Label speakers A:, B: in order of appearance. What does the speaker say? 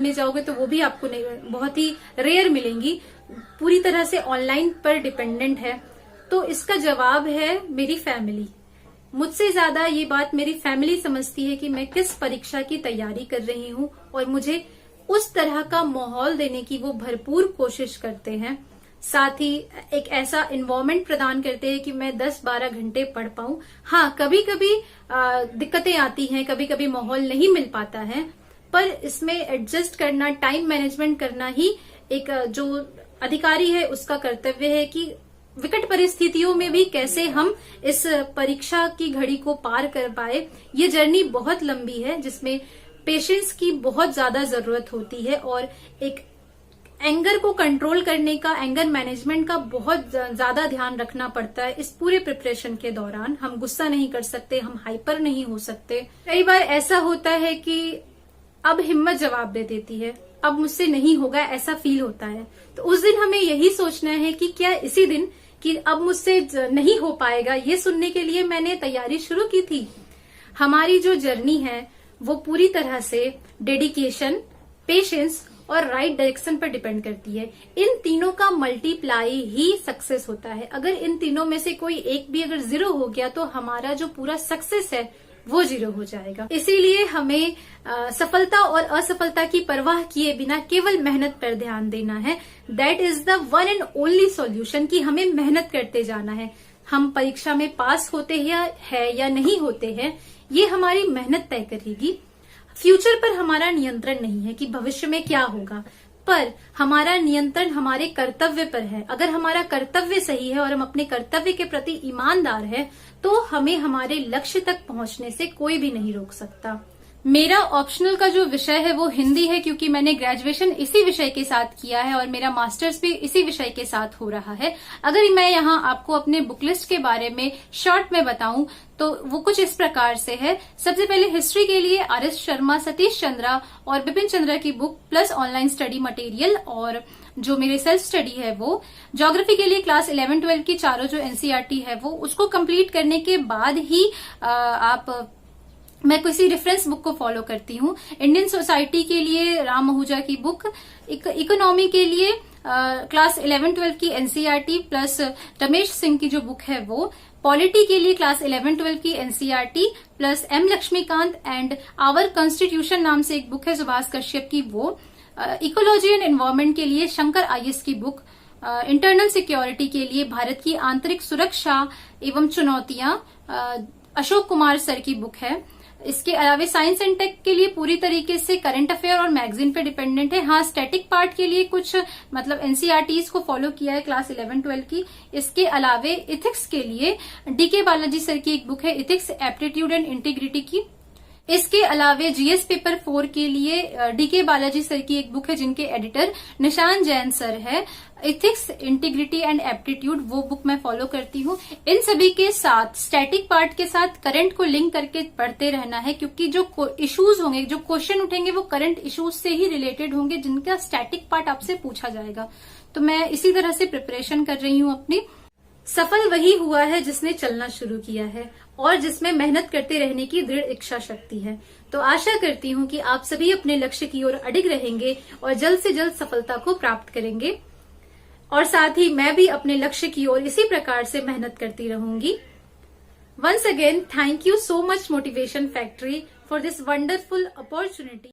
A: में जाओगे तो वो भी आपको नहीं, बहुत ही रेयर मिलेंगी, पूरी तरह से ऑनलाइन पर डिपेंडेंट है। तो इसका जवाब है मेरी फैमिली। मुझसे ज्यादा ये बात मेरी फैमिली समझती है कि मैं किस परीक्षा की तैयारी कर रही हूँ, और मुझे उस तरह का माहौल देने की वो भरपूर कोशिश करते हैं। साथ ही एक ऐसा इन्वायरमेंट प्रदान करते हैं कि मैं 10-12 घंटे पढ़ पाऊं। हाँ, कभी कभी दिक्कतें आती हैं, कभी कभी माहौल नहीं मिल पाता है, पर इसमें एडजस्ट करना, टाइम मैनेजमेंट करना ही एक जो अधिकारी है उसका कर्तव्य है कि विकट परिस्थितियों में भी कैसे हम इस परीक्षा की घड़ी को पार कर पाए। ये जर्नी बहुत लंबी है जिसमें पेशेंस की बहुत ज्यादा जरूरत होती है, और एक एंगर को कंट्रोल करने का, एंगर मैनेजमेंट का बहुत ज्यादा ध्यान रखना पड़ता है। इस पूरे प्रिपरेशन के दौरान हम गुस्सा नहीं कर सकते, हम हाइपर नहीं हो सकते। कई बार ऐसा होता है कि अब हिम्मत जवाब दे देती है, अब मुझसे नहीं होगा, ऐसा फील होता है। तो उस दिन हमें यही सोचना है कि क्या इसी दिन कि अब मुझसे नहीं हो पाएगा, ये सुनने के लिए मैंने तैयारी शुरू की थी। हमारी जो जर्नी है वो पूरी तरह से डेडिकेशन, पेशेंस और राइट डायरेक्शन पर डिपेंड करती है। इन तीनों का मल्टीप्लाई ही सक्सेस होता है। अगर इन तीनों में से कोई एक भी अगर 0 हो गया तो हमारा जो पूरा सक्सेस है वो 0 हो जाएगा। इसीलिए हमें सफलता और असफलता की परवाह किए बिना केवल मेहनत पर ध्यान देना है। That is the one and only solution कि हमें मेहनत करते जाना है। हम परीक्षा में पास होते हैं या नहीं होते हैं, ये हमारी मेहनत तय करेगी। फ्यूचर पर हमारा नियंत्रण नहीं है कि भविष्य में क्या होगा, पर हमारा नियंत्रण हमारे कर्तव्य पर है। अगर हमारा कर्तव्य सही है और हम अपने कर्तव्य के प्रति ईमानदार हैं, तो हमें हमारे लक्ष्य तक पहुंचने से कोई भी नहीं रोक सकता। मेरा ऑप्शनल का जो विषय है वो हिंदी है, क्योंकि मैंने ग्रेजुएशन इसी विषय के साथ किया है और मेरा मास्टर्स भी इसी विषय के साथ हो रहा है। अगर मैं यहाँ आपको अपने बुक लिस्ट के बारे में शॉर्ट में बताऊं तो वो कुछ इस प्रकार से है। सबसे पहले हिस्ट्री के लिए आर.एस. शर्मा, सतीश चंद्रा और बिपिन चंद्रा की book plus online study material, और जो मेरे सेल्फ स्टडी है वो। ज्योग्राफी के लिए क्लास 11-12 की चारों जो एनसीईआरटी है वो, उसको कंप्लीट करने के बाद ही मैं किसी रेफरेंस बुक को फॉलो करती हूँ। इंडियन सोसाइटी के लिए राम आहूजा की बुक, इकोनॉमी के लिए क्लास 11-12 की एनसीईआरटी प्लस रमेश सिंह की जो बुक है वो, पॉलिटी के लिए क्लास 11-12 की NCERT plus M Laxmikanth and our constitution नाम से एक बुक है सुभाष कश्यप की वो, इकोलॉजी एंड एनवायरमेंट के लिए शंकर आईएस की बुक, इंटरनल सिक्योरिटी के लिए भारत की आंतरिक सुरक्षा एवं चुनौतियां अशोक कुमार सर की बुक है। इसके अलावा साइंस एंड टेक के लिए पूरी तरीके से करंट अफेयर और मैगजीन पे डिपेंडेंट है। हाँ, स्टैटिक पार्ट के लिए कुछ मतलब एनसीईआरटीज को फॉलो किया है क्लास 11-12 की। इसके अलावा इथिक्स के लिए डीके बालाजी सर की एक बुक है, इथिक्स एप्टीट्यूड एंड इंटीग्रिटी की। इसके अलावा जीएस पेपर 4 के लिए डीके बालाजी सर की एक बुक है जिनके एडिटर निशान जैन सर है, इथिक्स, इंटीग्रिटी एंड एप्टीट्यूड, वो बुक मैं फॉलो करती हूँ। इन सभी के साथ स्टैटिक पार्ट के साथ करंट को लिंक करके पढ़ते रहना है, क्योंकि जो इश्यूज होंगे, जो क्वेश्चन उठेंगे वो करंट इश्यूज से ही रिलेटेड होंगे जिनका स्टैटिक पार्ट आपसे पूछा जाएगा। तो मैं इसी तरह से प्रिपरेशन कर रही हूँ अपनी। सफल वही हुआ है जिसने चलना शुरू किया है और जिसमें मेहनत करते रहने की दृढ़ इच्छा शक्ति है। तो आशा करती हूँ कि आप सभी अपने लक्ष्य की ओर अडिग रहेंगे और जल्द से जल्द सफलता को प्राप्त करेंगे, और साथ ही मैं भी अपने लक्ष्य की ओर इसी प्रकार से मेहनत करती रहूंगी। Once again, thank you so much motivation factory for this wonderful opportunity.